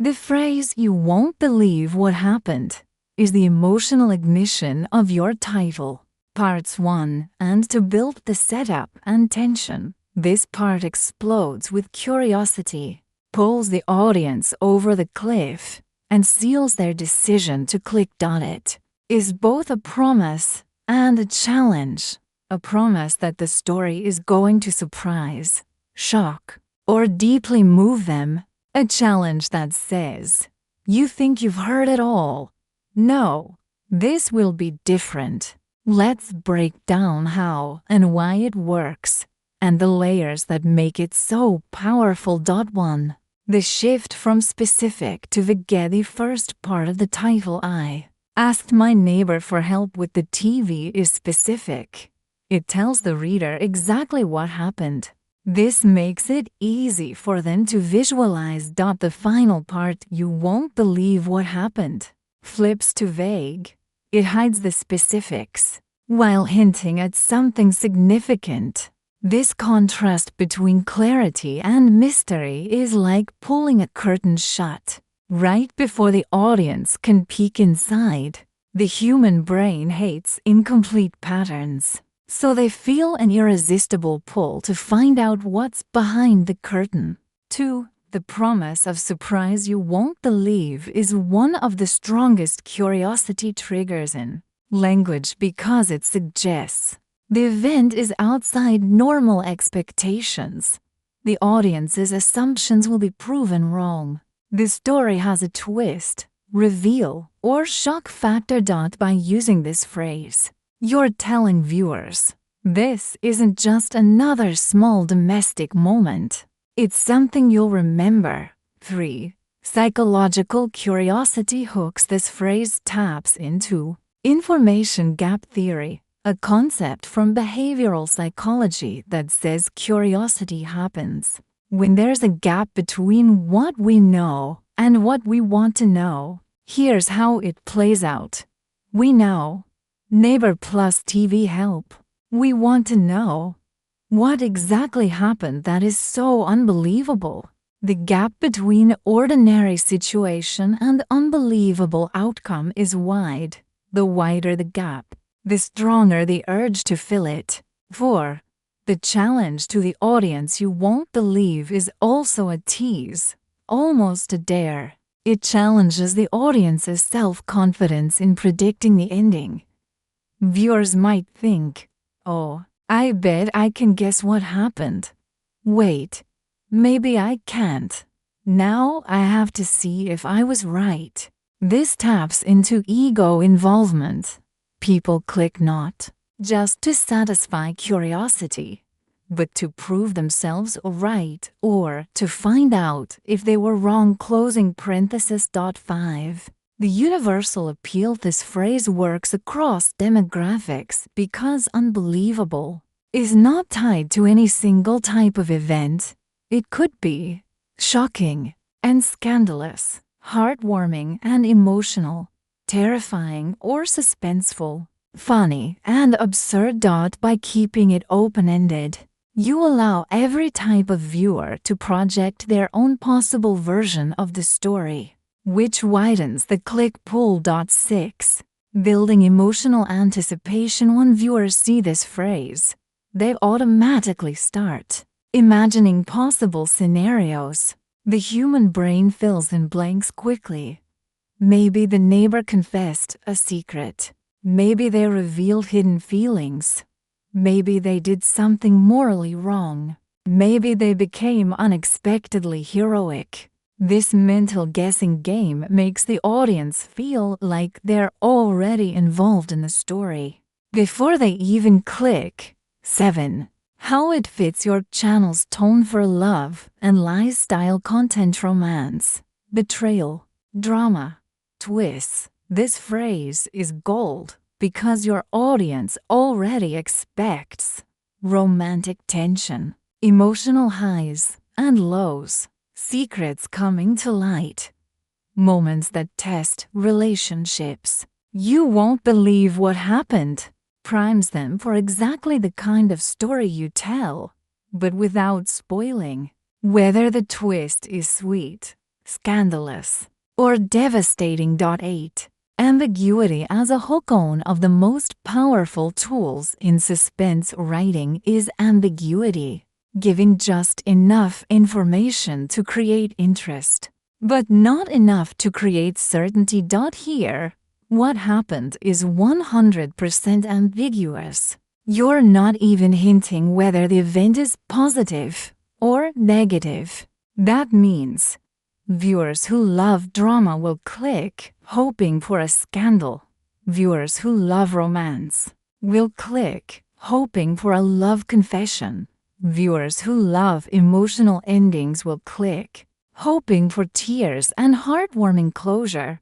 The phrase "you won't believe what happened" is the emotional ignition of your title. Parts 1, and to build the setup and tension, this part explodes with curiosity, pulls the audience over the cliff, and seals their decision to click. It is both a promise and a challenge. A promise that the story is going to surprise, shock, or deeply move them. A challenge that says, "You think you've heard it all? No, this will be different. Let's break down how and why it works, and the layers that make it so powerful." 1. The shift from specific to vague. The first part of the title, "I asked my neighbor for help with the TV," is specific. It tells the reader exactly what happened. This makes it easy for them to visualize. The final part, "You won't believe what happened," flips to vague. It hides the specifics, while hinting at something significant. This contrast between clarity and mystery is like pulling a curtain shut right before the audience can peek inside. The human brain hates incomplete patterns, so they feel an irresistible pull to find out what's behind the curtain. 2. The promise of surprise. "You won't believe" is one of the strongest curiosity triggers in language because it suggests the event is outside normal expectations. The audience's assumptions will be proven wrong. The story has a twist, reveal, or shock factor. By using this phrase, you're telling viewers, this isn't just another small domestic moment. It's something you'll remember. 3. Psychological curiosity hooks. This phrase taps into information gap theory, a concept from behavioral psychology that says curiosity happens when there's a gap between what we know and what we want to know. Here's how it plays out. We know. Neighbor plus TV help. We want to know. What exactly happened that is so unbelievable? The gap between ordinary situation and unbelievable outcome is wide. The wider the gap, the stronger the urge to fill it. 4. The challenge to the audience. "You won't believe" is also a tease, almost a dare. It challenges the audience's self-confidence in predicting the ending. Viewers might think, "Oh, I bet I can guess what happened. Wait, maybe I can't. Now I have to see if I was right." This taps into ego involvement. People click not just to satisfy curiosity, but to prove themselves right or to find out if they were wrong. 5. The universal appeal. This phrase works across demographics because unbelievable is not tied to any single type of event. It could be shocking and scandalous, heartwarming and emotional, terrifying or suspenseful, funny and absurd. By keeping it open-ended, you allow every type of viewer to project their own possible version of the story, which widens the click-pull. 6. Building emotional anticipation. When viewers see this phrase, they automatically start imagining possible scenarios. The human brain fills in blanks quickly. Maybe the neighbor confessed a secret. Maybe they revealed hidden feelings. Maybe they did something morally wrong. Maybe they became unexpectedly heroic. This mental guessing game makes the audience feel like they're already involved in the story before they even click. 7. How it fits your channel's tone for love and lifestyle content. Romance, betrayal, drama, twists. This phrase is gold because your audience already expects romantic tension, emotional highs and lows, secrets coming to light, moments that test relationships. "You won't believe what happened" primes them for exactly the kind of story you tell, but without spoiling. Whether the twist is sweet, scandalous, or devastating. 8. Ambiguity as a hook. One of the most powerful tools in suspense writing is ambiguity, giving just enough information to create interest, but not enough to create certainty. Here, what happened is 100% ambiguous. You're not even hinting whether the event is positive or negative. That means viewers who love drama will click, hoping for a scandal. Viewers who love romance will click, hoping for a love confession. Viewers who love emotional endings will click, hoping for tears and heartwarming closure.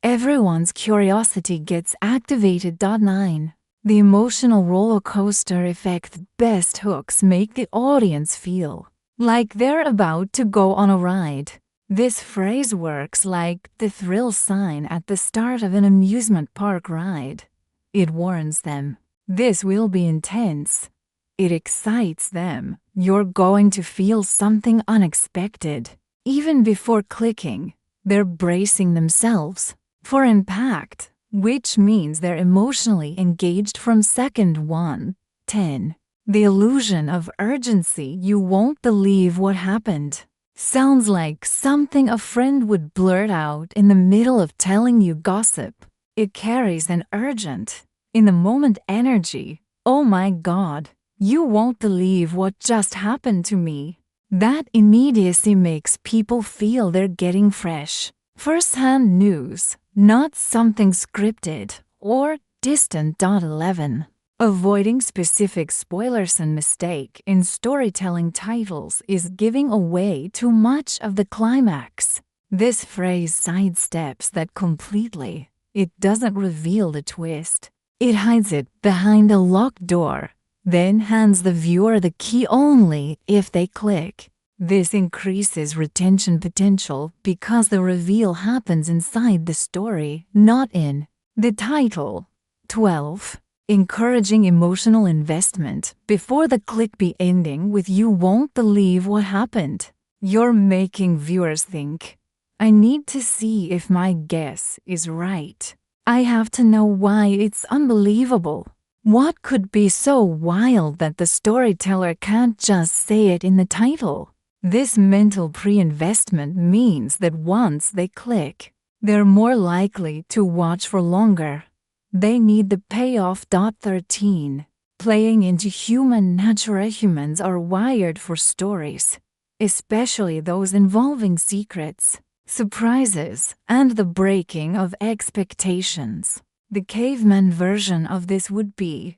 Everyone's curiosity gets activated. 9. The emotional roller coaster effect. Best hooks make the audience feel like they're about to go on a ride. This phrase works like the thrill sign at the start of an amusement park ride. It warns them, this will be intense. It excites them, you're going to feel something unexpected. Even before clicking, they're bracing themselves for impact, which means they're emotionally engaged from second 1. 10. The illusion of urgency. You won't believe what happened. Sounds like something a friend would blurt out in the middle of telling you gossip. It carries an urgent, in the moment energy. Oh my God, you won't believe what just happened to me. That immediacy makes people feel they're getting fresh, first-hand news, not something scripted or distant. 11. Avoiding specific spoilers. And mistake in storytelling titles is giving away too much of the climax. This phrase sidesteps that completely. It doesn't reveal the twist. It hides it behind a locked door, then hands the viewer the key only if they click. This increases retention potential because the reveal happens inside the story, not in the title. 12. Encouraging emotional investment before the clickbait. Ending with "you won't believe what happened." You're making viewers think, I need to see if my guess is right. I have to know why it's unbelievable. What could be so wild that the storyteller can't just say it in the title? This mental pre-investment means that once they click, they're more likely to watch for longer. They need the payoff. 13. Playing into human nature. Humans are wired for stories, especially those involving secrets, surprises, and the breaking of expectations. The caveman version of this would be,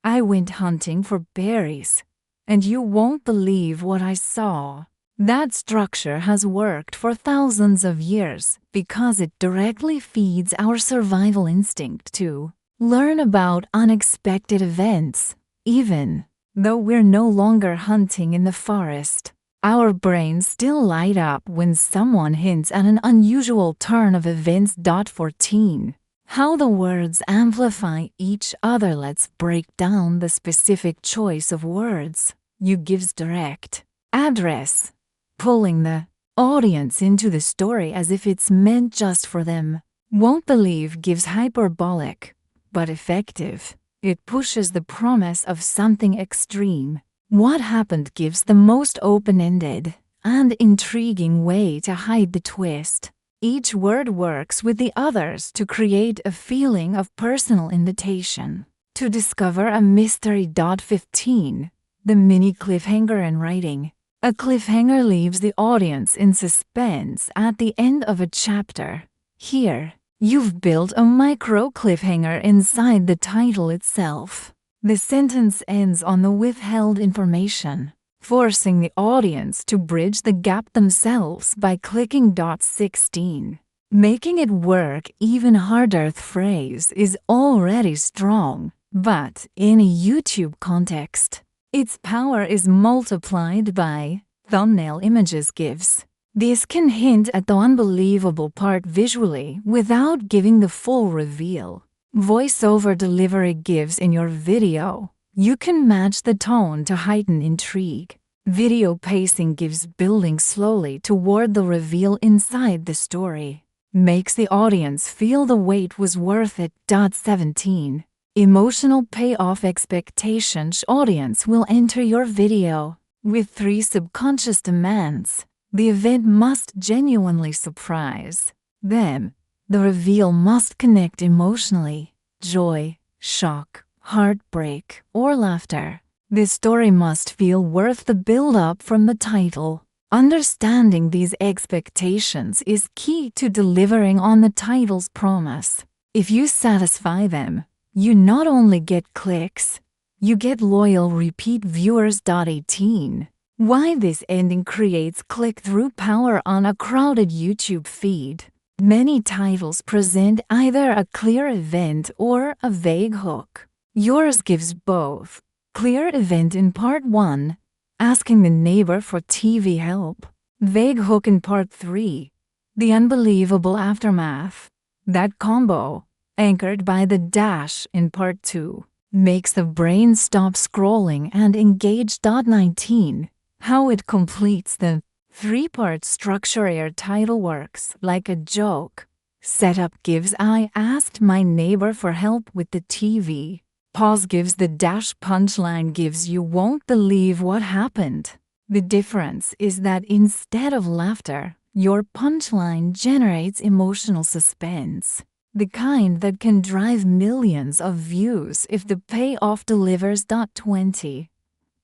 I went hunting for berries, and you won't believe what I saw. That structure has worked for thousands of years because it directly feeds our survival instinct to learn about unexpected events. Even though we're no longer hunting in the forest, our brains still light up when someone hints at an unusual turn of events. 14. How the words amplify each other. Let's break down the specific choice of words. You gives direct address, pulling the audience into the story as if it's meant just for them. Won't believe gives hyperbolic, but effective. It pushes the promise of something extreme. What happened gives the most open-ended and intriguing way to hide the twist. Each word works with the others to create a feeling of personal invitation to discover a mystery. 15. The mini cliffhanger in writing. A cliffhanger leaves the audience in suspense at the end of a chapter. Here, you've built a micro cliffhanger inside the title itself. The sentence ends on the withheld information, forcing the audience to bridge the gap themselves by clicking. 16. Making it work even harder. The phrase is already strong, but in a YouTube context, its power is multiplied by thumbnail images. GIFs. This can hint at the unbelievable part visually without giving the full reveal. Voiceover delivery. GIFs in your video. You can match the tone to heighten intrigue. Video pacing gives building slowly toward the reveal inside the story. Makes the audience feel the wait was worth it. 17. Emotional payoff expectations. Audience will enter your video with 3 subconscious demands. The event must genuinely surprise them. The reveal must connect emotionally. Joy, shock, heartbreak, or laughter. This story must feel worth the build-up from the title. Understanding these expectations is key to delivering on the title's promise. If you satisfy them, you not only get clicks, you get loyal repeat viewers. 18. Why this ending creates click-through power on a crowded YouTube feed. Many titles present either a clear event or a vague hook. Yours gives both. Clear event in part 1, asking the neighbor for TV help. Vague hook in part 3, the unbelievable aftermath. That combo, anchored by the dash in part 2, makes the brain stop scrolling and engage. 19. How it completes the 3-part structure. Your title works like a joke. Setup gives I asked my neighbor for help with the TV. Pause gives the dash. Punchline gives you won't believe what happened. The difference is that instead of laughter, your punchline generates emotional suspense. The kind that can drive millions of views if the payoff delivers. 20.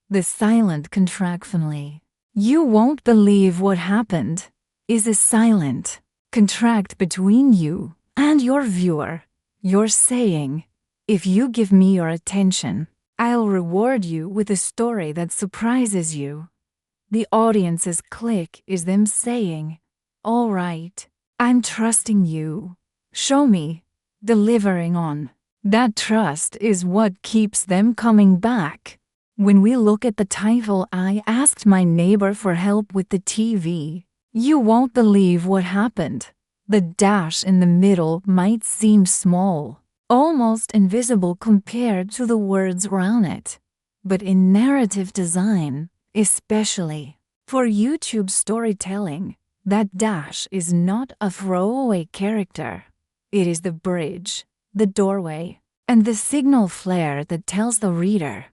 The silent contraction. You won't believe what happened is a silent contract between you and your viewer. You're saying, if you give me your attention, I'll reward you with a story that surprises you. The audience's click is them saying, all right, I'm trusting you. Show me. Delivering on. That trust is what keeps them coming back. When we look at the title, I asked my neighbor for help with the TV. You won't believe what happened. The dash in the middle might seem small, almost invisible compared to the words around it. But in narrative design, especially for YouTube storytelling, that dash is not a throwaway character. It is the bridge, the doorway, and the signal flare that tells the reader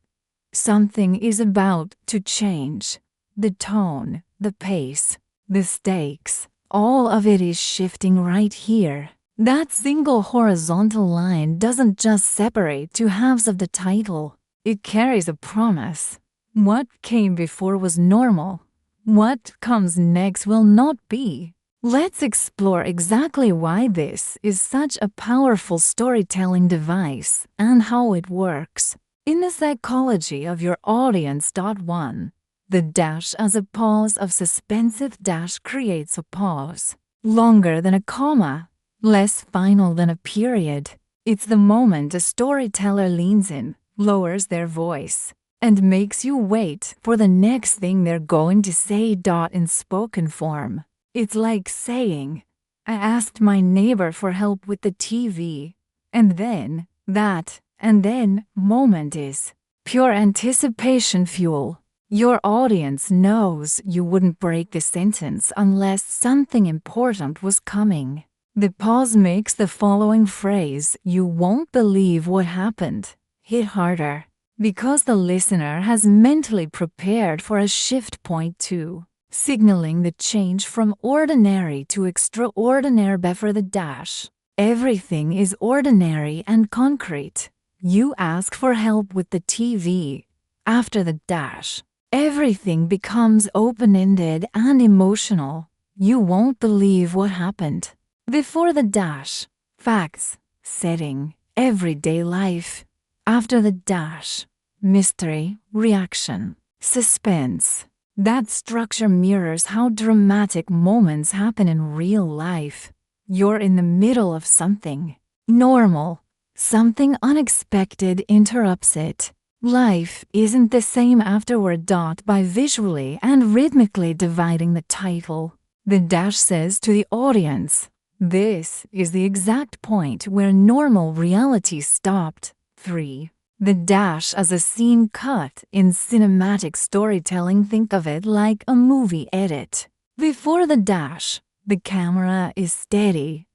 something is about to change. The tone, the pace, the stakes, all of it is shifting right here. That single horizontal line doesn't just separate 2 halves of the title. It carries a promise. What came before was normal. What comes next will not be. Let's explore exactly why this is such a powerful storytelling device and how it works. In the psychology of your audience. 1. The dash as a pause of suspensive dash creates a pause. Longer than a comma, less final than a period. It's the moment a storyteller leans in, lowers their voice, and makes you wait for the next thing they're going to say. In spoken form, it's like saying, I asked my neighbor for help with the TV, and then, that, and then, moment is pure anticipation fuel. Your audience knows you wouldn't break the sentence unless something important was coming. The pause makes the following phrase, you won't believe what happened, hit harder, because the listener has mentally prepared for a shift. Point 2. Signaling the change from ordinary to extraordinary. Before the dash, everything is ordinary and concrete. You ask for help with the TV. After the dash, everything becomes open-ended and emotional. You won't believe what happened. Before the dash, facts, setting, everyday life. After the dash, mystery, reaction, suspense. That structure mirrors how dramatic moments happen in real life. You're in the middle of something normal. Something unexpected interrupts it. Life isn't the same afterward. By visually and rhythmically dividing the title, the dash says to the audience, this is the exact point where normal reality stopped. 3. The dash as a scene cut in cinematic storytelling. Think of it like a movie edit. Before the dash, the camera is steady,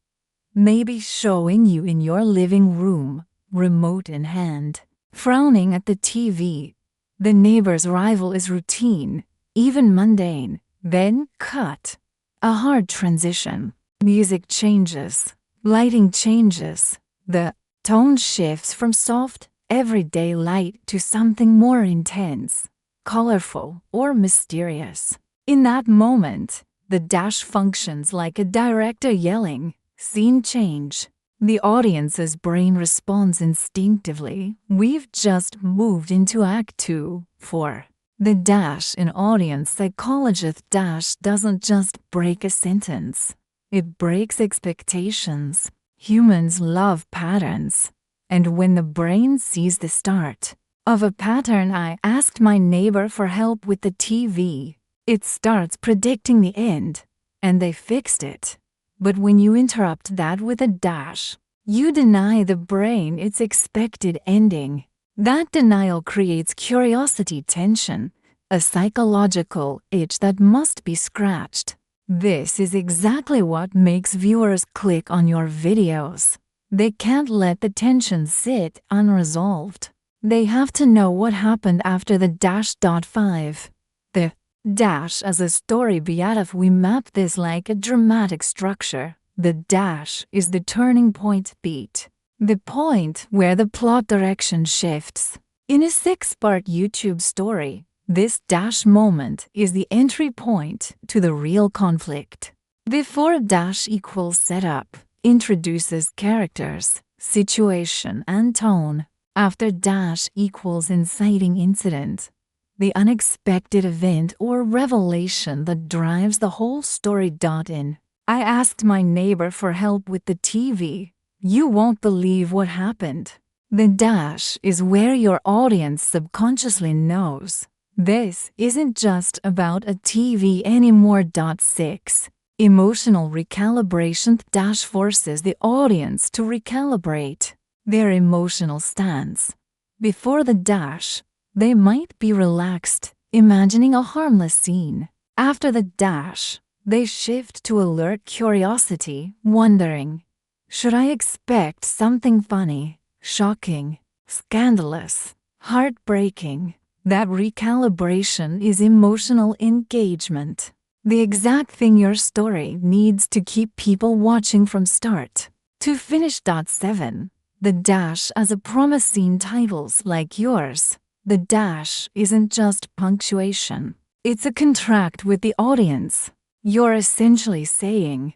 maybe showing you in your living room, remote in hand, frowning at the TV. The neighbor's rival is routine, even mundane. Then cut. A hard transition. Music changes. Lighting changes. The tone shifts from soft, everyday light to something more intense, colorful, or mysterious. In that moment, the dash functions like a director yelling, "Scene change." The audience's brain responds instinctively. We've just moved into Act 2, 4. The dash in audience psychology dash doesn't just break a sentence. It breaks expectations. Humans love patterns. And when the brain sees the start of a pattern, I asked my neighbor for help with the TV. It starts predicting the end, and they fixed it. But when you interrupt that with a dash, you deny the brain its expected ending. That denial creates curiosity tension, a psychological itch that must be scratched. This is exactly what makes viewers click on your videos. They can't let the tension sit unresolved. They have to know what happened after the dash. 5. The dash as a story beat. We map this like a dramatic structure. The dash is the turning point beat, the point where the plot direction shifts. In a 6-part YouTube story, this dash moment is the entry point to the real conflict. Before dash equals setup, introduces characters, situation, and tone. After dash equals inciting incident, the unexpected event or revelation that drives the whole story. In I asked my neighbor for help with the TV. You won't believe what happened. The dash is where your audience subconsciously knows this isn't just about a TV anymore. 6. Emotional recalibration dash forces the audience to recalibrate their emotional stance. Before the dash, they might be relaxed, imagining a harmless scene. After the dash, they shift to alert curiosity, wondering, should I expect something funny, shocking, scandalous, heartbreaking? That recalibration is emotional engagement. The exact thing your story needs to keep people watching from start to finish. 7. The dash as a promise. Scene titles like yours. The dash isn't just punctuation. It's a contract with the audience. You're essentially saying,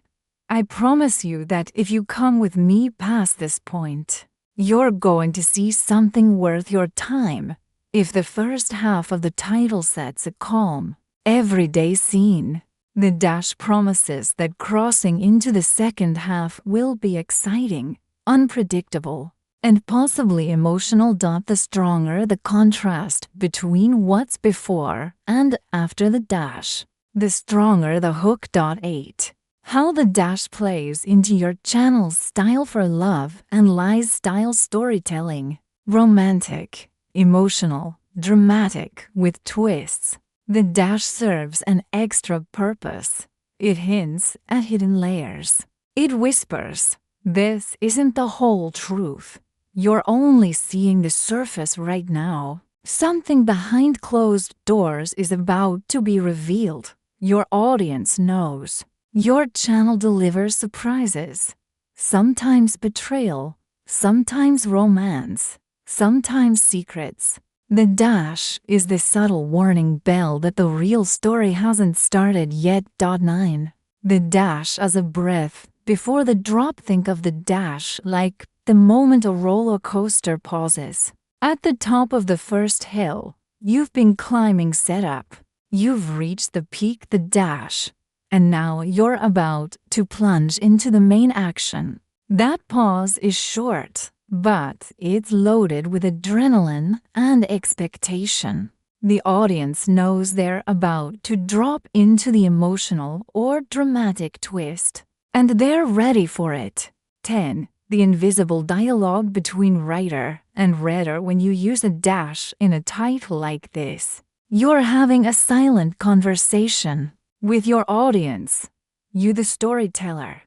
I promise you that if you come with me past this point, you're going to see something worth your time. If the first half of the title sets a calm, everyday scene, the dash promises that crossing into the second half will be exciting, unpredictable, and possibly emotional. The stronger the contrast between what's before and after the dash, the stronger the hook. 8. How the dash plays into your channel's style for love and lies style storytelling. Romantic, emotional, dramatic, with twists. The dash serves an extra purpose. It hints at hidden layers. It whispers, this isn't the whole truth. You're only seeing the surface right now. Something behind closed doors is about to be revealed. Your audience knows. Your channel delivers surprises. Sometimes betrayal, sometimes romance, sometimes secrets. The dash is the subtle warning bell that the real story hasn't started yet. 9. The dash as a breath before the drop. Think of the dash like the moment a roller coaster pauses. At the top of the first hill, you've been climbing setup. You've reached the peak, the dash, and now you're about to plunge into the main action. That pause is short, but it's loaded with adrenaline and expectation. The audience knows they're about to drop into the emotional or dramatic twist, and they're ready for it. 10. the invisible dialogue between writer and reader. When you use a dash in a title like this, you're having a silent conversation with your audience, you the storyteller.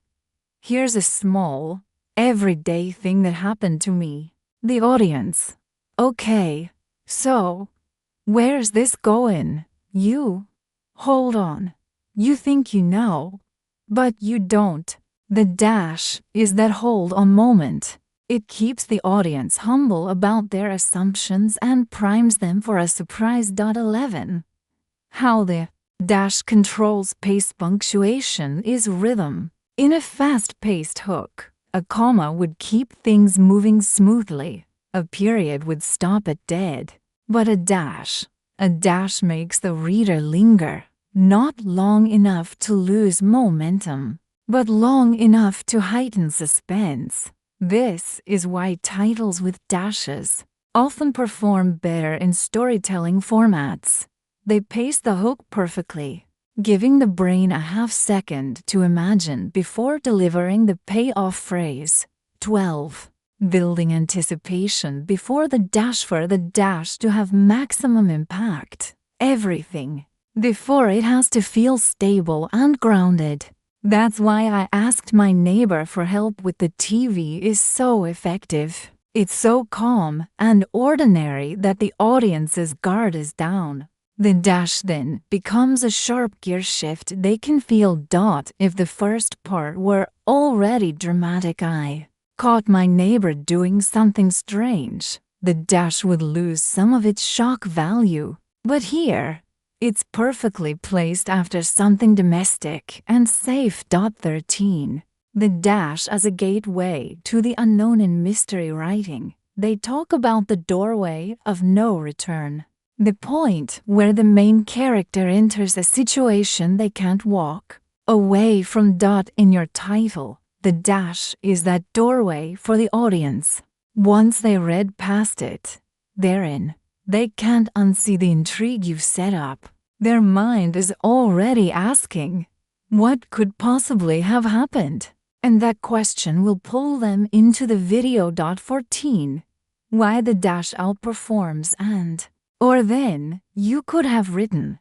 Here's a small, everyday thing that happened to me. The audience. Okay, so, where's this going? You. Hold on. You think you know, but you don't. The dash is that hold on moment. It keeps the audience humble about their assumptions and primes them for a surprise. 11. How the dash controls pace. Punctuation is rhythm. In a fast-paced hook, a comma would keep things moving smoothly. A period would stop it dead. But a dash makes the reader linger, not long enough to lose momentum, but long enough to heighten suspense. This is why titles with dashes often perform better in storytelling formats. They pace the hook perfectly, giving the brain a half-second to imagine before delivering the payoff phrase. 12. Building anticipation before the dash. For the dash to have maximum impact, everything before it has to feel stable and grounded. That's why I asked my neighbor for help with the TV is so effective. It's so calm and ordinary that the audience's guard is down. The dash then becomes a sharp gear shift they can feel. If the first part were already dramatic, I caught my neighbor doing something strange, the dash would lose some of its shock value. But here, it's perfectly placed after something domestic and safe. 13. The dash as a gateway to the unknown. In mystery writing, they talk about the doorway of no return, the point where the main character enters a situation they can't walk away from. In your title, the dash is that doorway for the audience. Once they read past it, they're in. They can't unsee the intrigue you've set up. Their mind is already asking, what could possibly have happened? And that question will pull them into the video. 14. Why the dash outperforms. Or then, you could have written,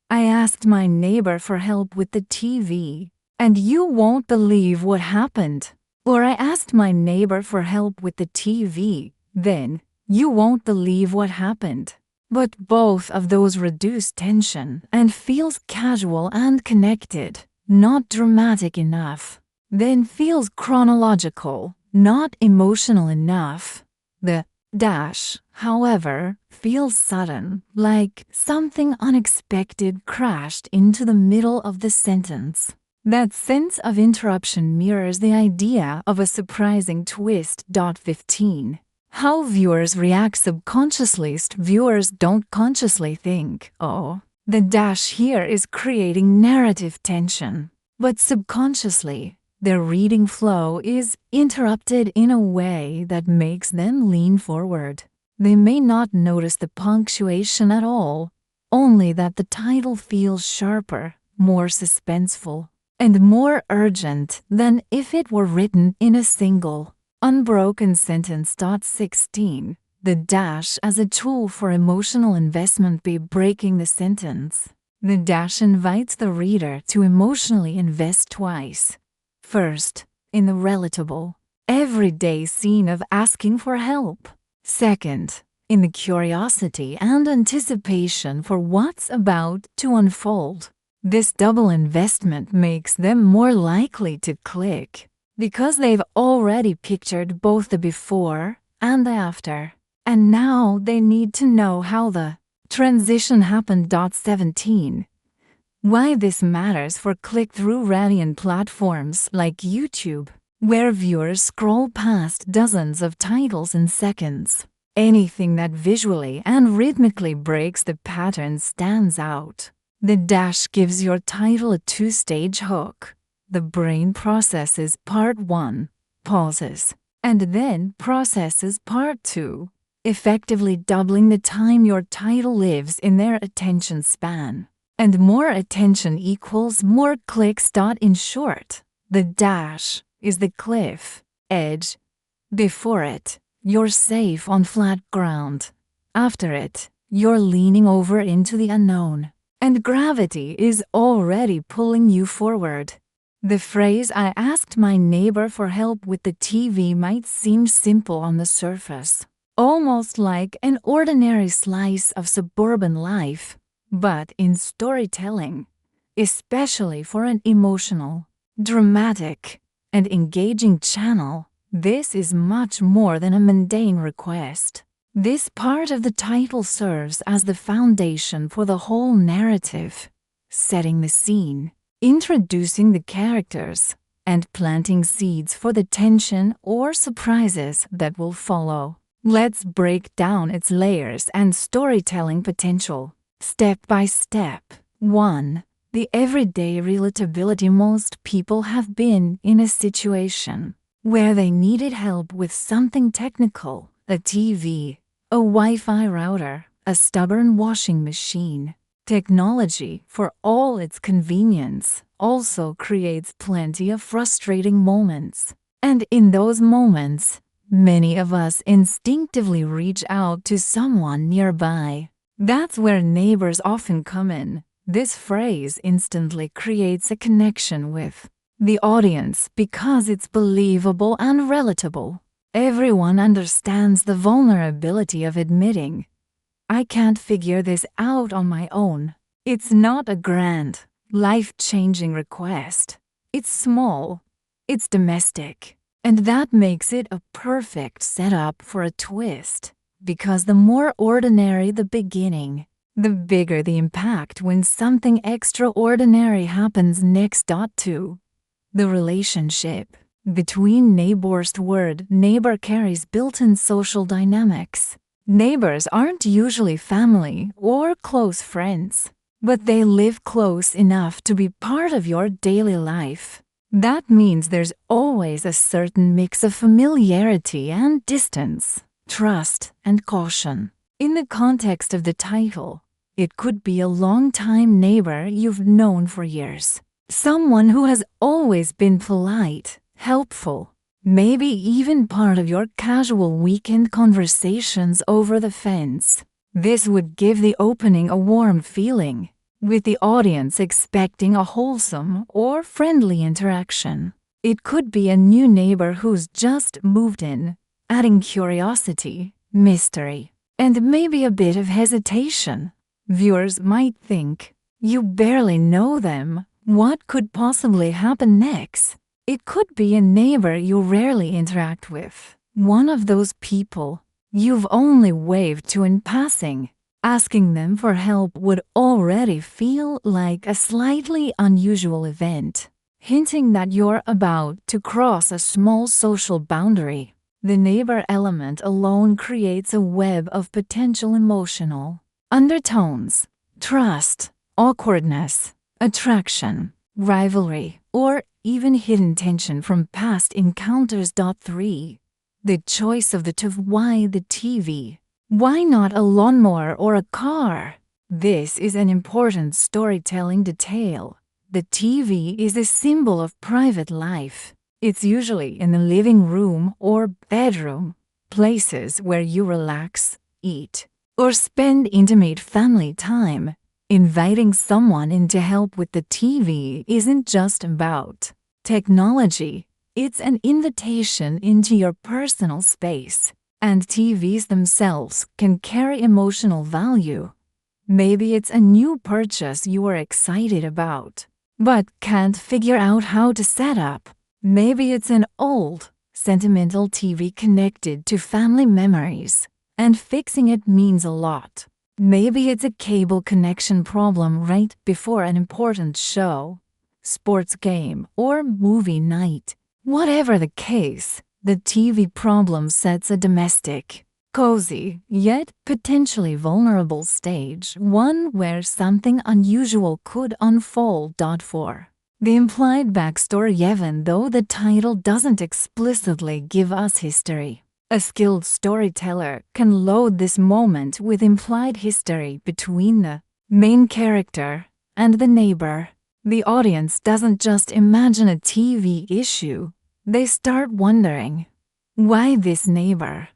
I asked my neighbor for help with the TV, and you won't believe what happened. Or I asked my neighbor for help with the TV, then, you won't believe what happened. But both of those reduce tension and feels casual and connected, not dramatic enough. Then feels chronological, not emotional enough. The dash, however, feels sudden, like something unexpected crashed into the middle of the sentence. That sense of interruption mirrors the idea of a surprising twist. 15. How viewers react subconsciously. Viewers don't consciously think, oh, the dash here is creating narrative tension. But subconsciously, their reading flow is interrupted in a way that makes them lean forward. They may not notice the punctuation at all, only that the title feels sharper, more suspenseful, and more urgent than if it were written in a single, unbroken sentence. 16. The dash as a tool for emotional investment. By breaking the sentence, the dash invites the reader to emotionally invest twice. First, in the relatable, everyday scene of asking for help. Second, in the curiosity and anticipation for what's about to unfold. This double investment makes them more likely to click, because they've already pictured both the before and the after, and now they need to know how the transition happened. 17. Why this matters for click-through radian platforms like YouTube, where viewers scroll past dozens of titles in seconds. Anything that visually and rhythmically breaks the pattern stands out. The dash gives your title a two-stage hook. The brain processes part 1, pauses, and then processes part 2, effectively doubling the time your title lives in their attention span. And more attention equals more clicks. In short, the dash is the cliff edge Before it, you're safe on flat ground. After it, you're leaning over into the unknown, and gravity is already pulling you forward. The phrase "I asked my neighbor for help with the TV" might seem simple on the surface, almost like an ordinary slice of suburban life, but in storytelling, especially for an emotional, dramatic, and engaging channel, this is much more than a mundane request. This part of the title serves as the foundation for the whole narrative, setting the scene, introducing the characters, and planting seeds for the tension or surprises that will follow. Let's break down its layers and storytelling potential, step by step. 1. The everyday relatability. Most people have been in a situation where they needed help with something technical: a TV, a Wi-Fi router, a stubborn washing machine. Technology, for all its convenience, also creates plenty of frustrating moments. And in those moments, many of us instinctively reach out to someone nearby. That's where neighbors often come in. This phrase instantly creates a connection with the audience because it's believable and relatable. Everyone understands the vulnerability of admitting, "I can't figure this out on my own." It's not a grand, life-changing request. It's small, it's domestic, and that makes it a perfect setup for a twist, because the more ordinary the beginning, the bigger the impact when something extraordinary happens next. 2. The relationship between neighbors. The word neighbor carries built-in social dynamics. Neighbors aren't usually family or close friends, but they live close enough to be part of your daily life. That means there's always a certain mix of familiarity and distance, trust and caution. In the context of the title, it could be a long-time neighbor you've known for years, someone who has always been polite, helpful, maybe even part of your casual weekend conversations over the fence. This would give the opening a warm feeling, with the audience expecting a wholesome or friendly interaction. It could be a new neighbor who's just moved in, adding curiosity, mystery, and maybe a bit of hesitation. Viewers might think, "You barely know them. What could possibly happen next?" It could be a neighbor you rarely interact with, one of those people you've only waved to in passing. Asking them for help would already feel like a slightly unusual event, hinting that you're about to cross a small social boundary. The neighbor element alone creates a web of potential emotional undertones: trust, awkwardness, attraction, rivalry, or even hidden tension from past encounters. 3. The choice of the TV. Why the TV? Why not a lawnmower or a car? This is an important storytelling detail. The TV is a symbol of private life. It's usually in the living room or bedroom, places where you relax, eat, or spend intimate family time. Inviting someone in to help with the TV isn't just about technology. It's an invitation into your personal space. And TVs themselves can carry emotional value. Maybe it's a new purchase you are excited about, but can't figure out how to set up. Maybe it's an old, sentimental TV connected to family memories, and fixing it means a lot. Maybe it's a cable connection problem right before an important show, sports game, or movie night. Whatever the case, the TV problem sets a domestic, cozy, yet potentially vulnerable stage, one where something unusual could unfold. 4. The implied backstory. Even though the title doesn't explicitly give us history, a skilled storyteller can load this moment with implied history between the main character and the neighbor. The audience doesn't just imagine a TV issue. They start wondering, Why this neighbor?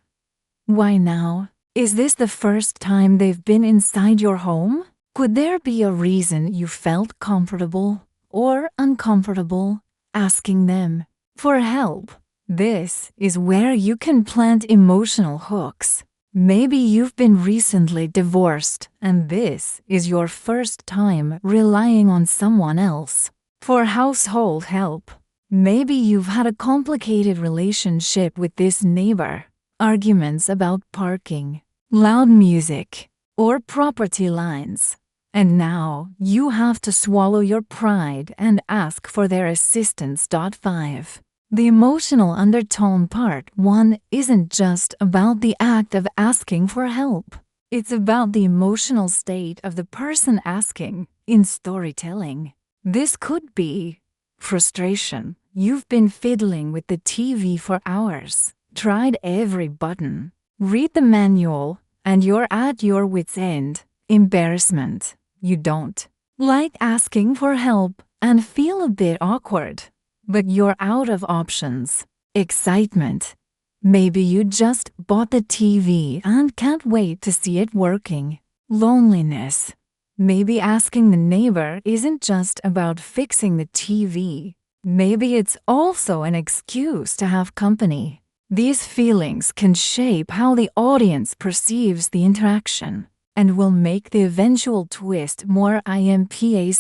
Why now? Is this the first time they've been inside your home? Could there be a reason you felt comfortable or uncomfortable asking them for help? This is where you can plant emotional hooks. Maybe you've been recently divorced and this is your first time relying on someone else for household help. Maybe you've had a complicated relationship with this neighbor, arguments about parking, loud music, or property lines. And now you have to swallow your pride and ask for their assistance. 5. The emotional undertone part 1 isn't just about the act of asking for help. It's about the emotional state of the person asking in storytelling. This could be frustration. You've been fiddling with the TV for hours, tried every button, read the manual, and you're at your wit's end. Embarrassment. You don't like asking for help and feel a bit awkward, but you're out of options. Excitement. Maybe you just bought the TV and can't wait to see it working. Loneliness. Maybe asking the neighbor isn't just about fixing the TV. Maybe it's also an excuse to have company. These feelings can shape how the audience perceives the interaction and will make the eventual twist more impactful.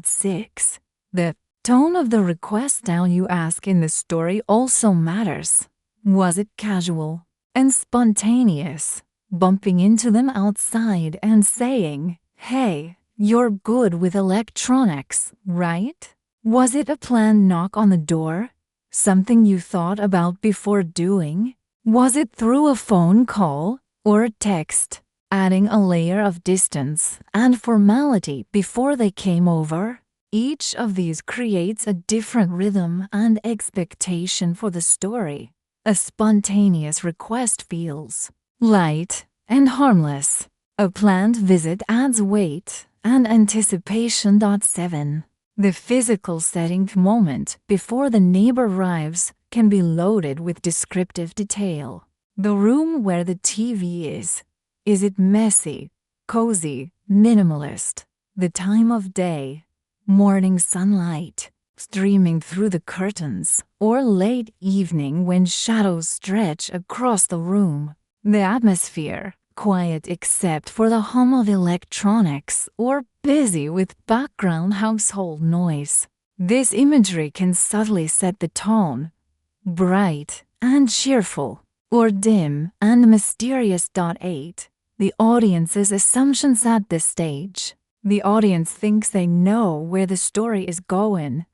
6. The tone of the request down you ask in the story also matters. Was it casual and spontaneous, bumping into them outside and saying, "Hey, you're good with electronics, right?" Was it a planned knock on the door? Something you thought about before doing? Was it through a phone call or a text, adding a layer of distance and formality before they came over? Each of these creates a different rhythm and expectation for the story. A spontaneous request feels light and harmless. A planned visit adds weight and anticipation. 7. The physical setting moment before the neighbor arrives can be loaded with descriptive detail. The room where the TV is it messy, cozy, minimalist? The time of day, morning sunlight streaming through the curtains, or late evening when shadows stretch across the room? The atmosphere, quiet except for the hum of electronics, or busy with background household noise? This imagery can subtly set the tone, bright and cheerful, or dim and mysterious. 8. The audience's assumptions at this stage. The audience thinks they know where the story is going.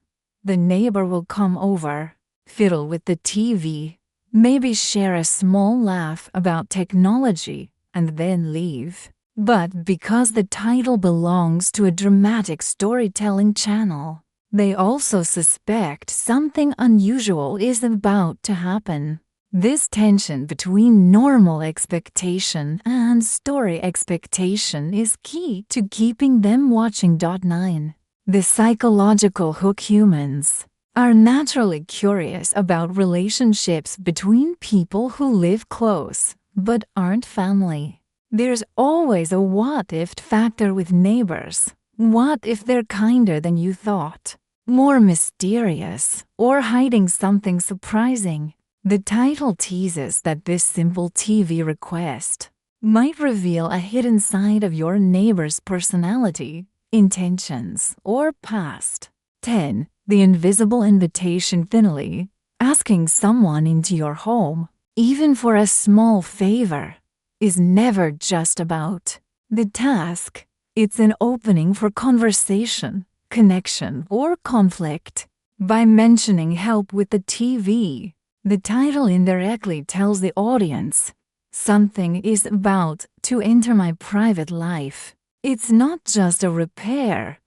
The neighbor will come over, fiddle with the TV, maybe share a small laugh about technology, and then leave. But because the title belongs to a dramatic storytelling channel, they also suspect something unusual is about to happen. This tension between normal expectation and story expectation is key to keeping them watching. 9. The psychological hook. Humans are naturally curious about relationships between people who live close but aren't family. There's always a what-if factor with neighbors. What if they're kinder than you thought, more mysterious, or hiding something surprising? The title teases that this simple TV request might reveal a hidden side of your neighbor's personality, intentions, or past. 10. The invisible invitation. Finally, asking someone into your home, even for a small favor, is never just about the task. It's an opening for conversation, connection, or conflict. By mentioning help with the TV, the title indirectly tells the audience something is about to enter my private life. It's not just a repair,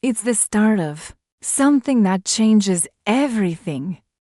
it's the start of something that changes everything.